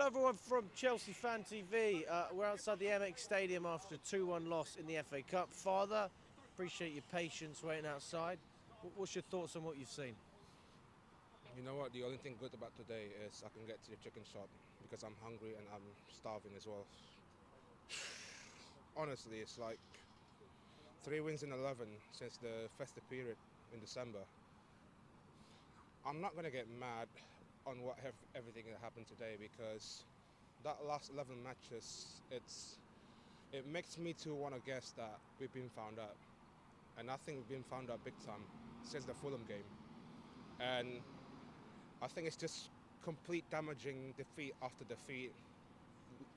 Hello everyone from Chelsea Fan TV. We're outside the MX Stadium after a 2-1 loss in the FA Cup. Fathur, appreciate your patience waiting outside. What's your thoughts on what you've seen? You know what? The only thing good about today is I can get to the chicken shop because I'm hungry and I'm starving as well. Honestly, it's like 3 wins in 11 since the festive period in December. I'm not going to get mad on everything that happened today because that last 11 matches, it makes me to want to guess that we've been found out. And I think we've been found out big time since the Fulham game. And I think it's just complete damaging defeat after defeat,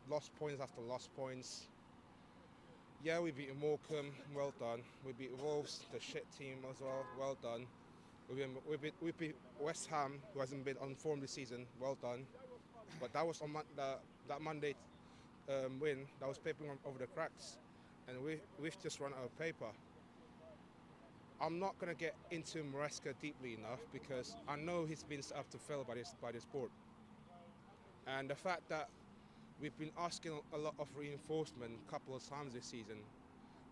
lost points after lost points. Yeah, we beat Morecambe, well done. We beat Wolves, the shit team as well done. We beat West Ham, who hasn't been on form this season, well done. But that was on that Monday win, that was papering over the cracks. And we've just run out of paper. I'm not going to get into Maresca deeply enough because I know he's been set up to fail by this board. And the fact that we've been asking a lot of reinforcement a couple of times this season,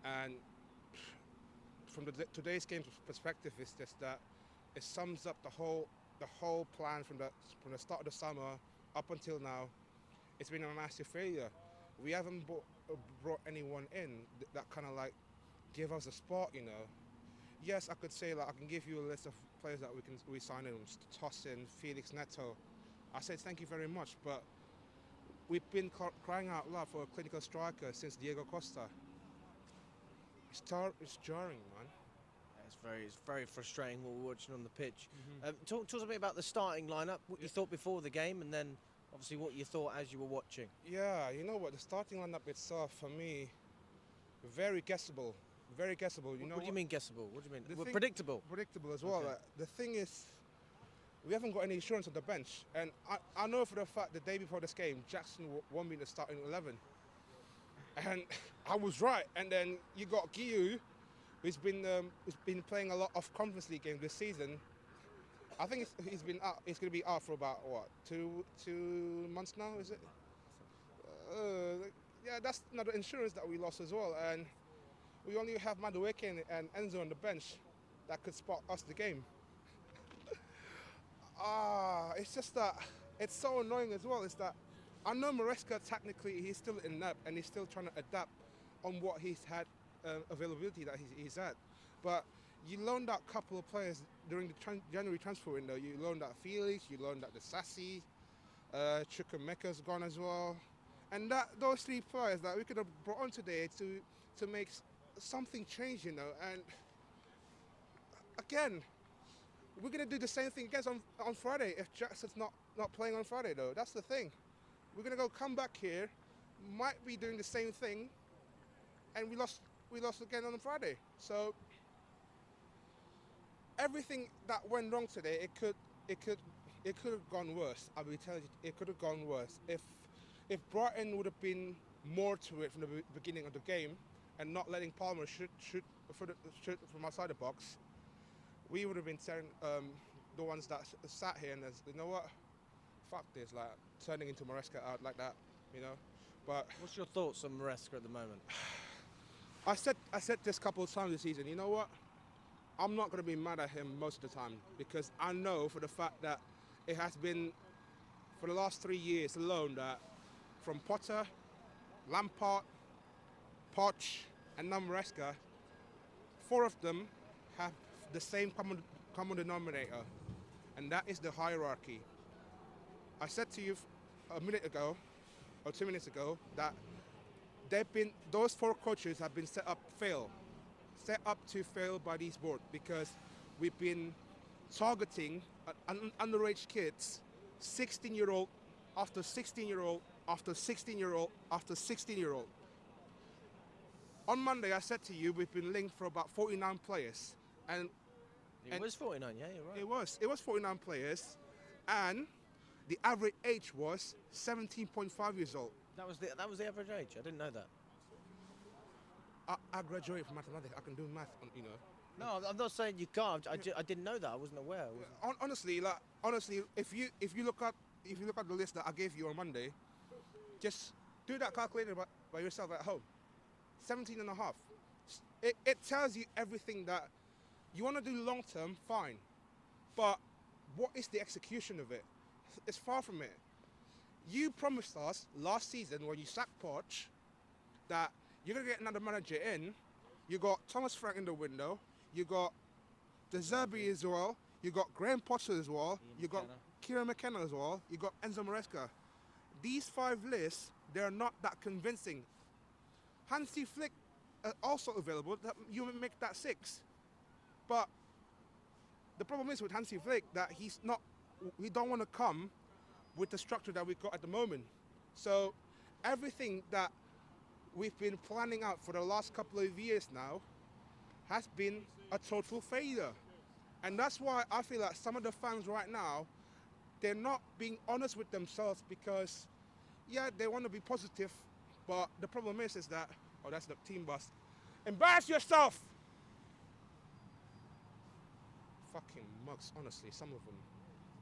and from today's game perspective, it's just that it sums up the whole plan from the start of the summer up until now. It's been a massive failure. We haven't brought anyone in that kind of like give us a spot, you know. Yes, I could say I can give you a list of players that we sign in, toss in Felix Neto. I said thank you very much, but we've been crying out loud for a clinical striker since Diego Costa. It's jarring, man. It's very frustrating what we're watching on the pitch. Talk to me about the starting lineup, what you thought before the game, and then obviously what you thought as you were watching. Yeah, you know what, the starting lineup itself, for me, very guessable. Very guessable. What do you mean guessable? What do you mean? Predictable. Predictable. Predictable as well. Okay. The thing is, we haven't got any insurance on the bench. And I know for the fact the day before this game, Jackson won me the starting 11. And I was right. And then you got Guiu, who's been playing a lot of Conference League games this season. I think he's been out. He's going to be out for about, what, two months now, is it? Yeah, that's another insurance that we lost as well. And we only have Madueke and Enzo on the bench that could spot us the game. It's just that it's so annoying as well. It's that I know Maresca technically he's still inept and he's still trying to adapt on what he's had availability that he's had. But you loaned out a couple of players during the January transfer window. You loaned out Felix, you loaned out the Sassy, Chukwemeka's gone as well. And those three players that we could have brought on today to make something change, you know. And again, we're going to do the same thing again on Friday if Jackson's not playing on Friday, though. That's the thing. We're going to come back here, might be doing the same thing, and we lost again on Friday. So everything that went wrong today, it could have gone worse. I will tell you, it could have gone worse. If Brighton would have been more to it from the beginning of the game and not letting Palmer shoot from outside the box, we would have been the ones that sat here and you know what, fuck this, like turning into Maresca out like that, you know. But what's your thoughts on Maresca at the moment? I said this a couple of times this season. You know what? I'm not going to be mad at him most of the time because I know for the fact that it has been for the last 3 years alone that from Potter, Lampard, Poch, and now Maresca, 4 of them have the same common denominator, and that is the hierarchy. I said to you a minute ago, or 2 minutes ago, that those 4 coaches have been set up to fail by these board because we've been targeting underage kids, 16-year-old after 16-year-old after 16-year-old after 16-year-old. On Monday, I said to you, we've been linked for about 49 players. And it was 49, yeah, you're right. It was 49 players, and the average age was 17.5 years old. That was the average age. I didn't know that. I graduated from mathematics. I can do math, you know. No, I'm not saying you can't. I didn't know that. I wasn't aware. Honestly, if you look at if you look at the list that I gave you on Monday, just do that calculator by yourself at home. 17 and a half. It tells you everything that you want to do long term, fine. But what is the execution of it? It's far from it. You promised us last season when you sacked Poch that you're going to get another manager in. You got Thomas Frank in the window. You got De Zerbi as well. You got Graham Potter as well. You got Kieran McKenna as well. You got Enzo Maresca. These 5 lists, they're not that convincing. Hansi Flick also available. You make that 6. But the problem is with Hansi Flick that he don't want to come with the structure that we've got at the moment. So everything that we've been planning out for the last couple of years now has been a total failure. And that's why I feel like some of the fans right now, they're not being honest with themselves because, yeah, they want to be positive, but the problem is that, oh, that's the team bus. Embarrass yourself! Fucking mugs, honestly, some of them.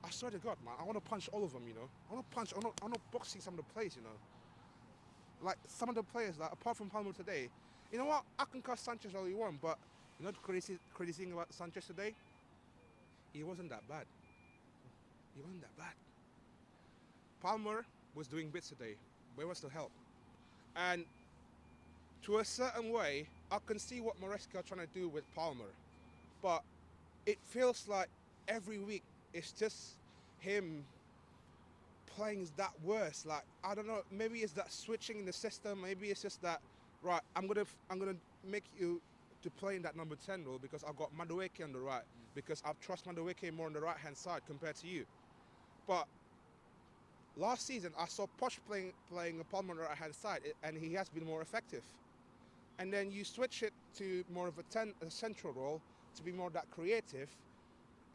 I swear to God, man, I want to punch all of them, you know. I want to boxing some of the players, you know. Like, some of the players, like, apart from Palmer today, you know what? I can cuss Sanchez all you want, but you know the crazy thing about Sanchez today? He wasn't that bad. He wasn't that bad. Palmer was doing bits today. Where was the help? And to a certain way, I can see what Maresca are trying to do with Palmer. But it feels like every week it's just him playing that worse. Like, I don't know, maybe it's that switching in the system. Maybe it's just that, right, I'm gonna make you to play in that number 10 role because I've got Madueke on the right, because I trust Madueke more on the right-hand side compared to you. But last season, I saw Poch playing a Palmer on the right-hand side, and he has been more effective. And then you switch it to more of a central role to be more that creative.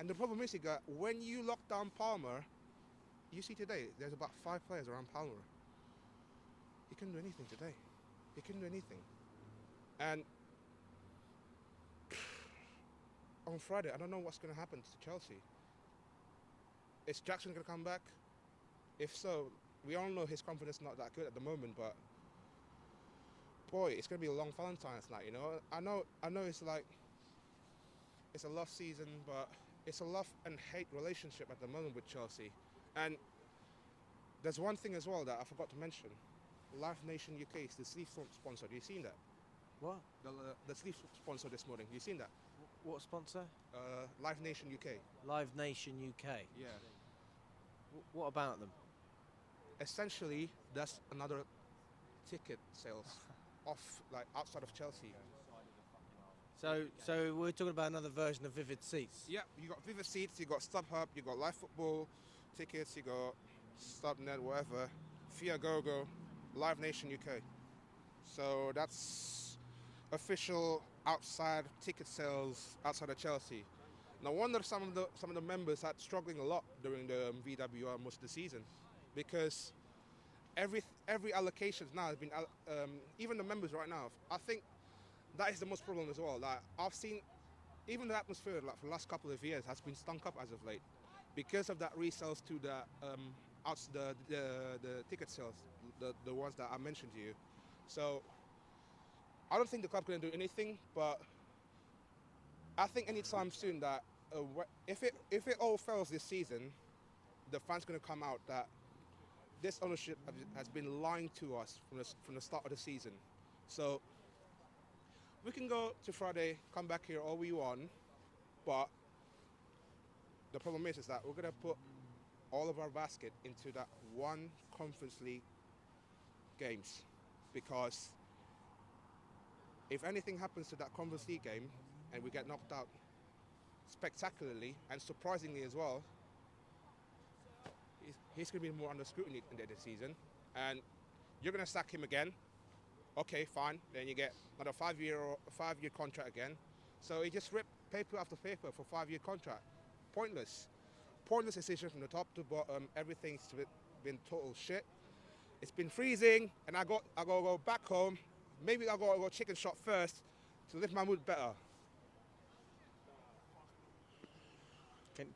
And the problem is, when you lock down Palmer, you see today, there's about 5 players around Palmer. He couldn't do anything today. He couldn't do anything. And on Friday, I don't know what's going to happen to Chelsea. Is Jackson going to come back? If so, we all know his confidence is not that good at the moment, but boy, it's going to be a long Valentine's night, you know? I know it's like, it's a love season, but it's a love and hate relationship at the moment with Chelsea. And there's one thing as well that I forgot to mention. Live Nation UK is the sleeve sponsor. Have you seen that? What? The sleeve sponsor this morning. Have you seen that? What sponsor? Live Nation UK. Live Nation UK. Yeah. What about them? Essentially, that's another ticket sales off, like outside of Chelsea. So we're talking about another version of Vivid Seats. Yeah, you got Vivid Seats, you got StubHub, you got Live Football tickets, you got StubNet, whatever, Fiagogo, Live Nation UK. So that's official outside ticket sales outside of Chelsea. No wonder some of the members had struggling a lot during the VWR most of the season, because every allocation now has been even the members right now. I think that is the most problem as well. Like, I've seen even the atmosphere like for the last couple of years has been stunk up as of late because of that resales to the ticket sales, the ones that I mentioned to you. So I don't think the club's going to do anything, but I think anytime soon that if it all fails this season, the fans going to come out that this ownership has been lying to us from the start of the season. So we can go to Friday, come back here all we want, but the problem is that we're going to put all of our basket into that one Conference League games, because if anything happens to that Conference League game and we get knocked out spectacularly and surprisingly as well, he's going to be more under scrutiny in the end of the season, and you're going to sack him again. Okay, fine. Then you get another 5-year contract again. So he just ripped paper after paper for 5-year contract. Pointless decision from the top to bottom. Everything's been total shit. It's been freezing, and I got to go back home. Maybe I got to go chicken shop first to lift my mood better.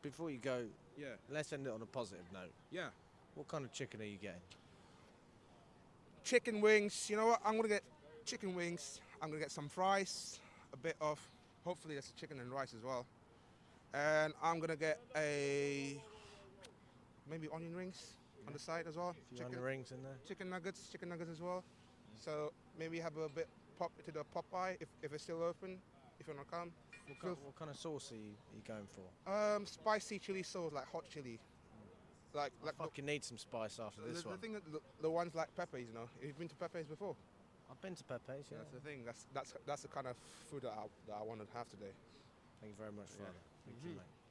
Before you go, Yeah. let's end it on a positive note. Yeah. What kind of chicken are you getting? Chicken wings. You know what? I'm gonna get chicken wings. I'm gonna get some fries, a bit of, hopefully there's chicken and rice as well. And I'm gonna get maybe onion rings on the side as well. A few onion rings in there. Chicken nuggets as well. So maybe have a bit pop to the Popeye if it's still open. If you wanna come. What kind of sauce are you going for? Spicy chili sauce, like hot chili. Like You need some spice after this one. The thing, the ones like Pepe's, you know. You've been to Pepe's before? I've been to Pepe's, yeah. That's the thing. That's the kind of food that I want to have today. Thank you very much, Father. Thank you, mate.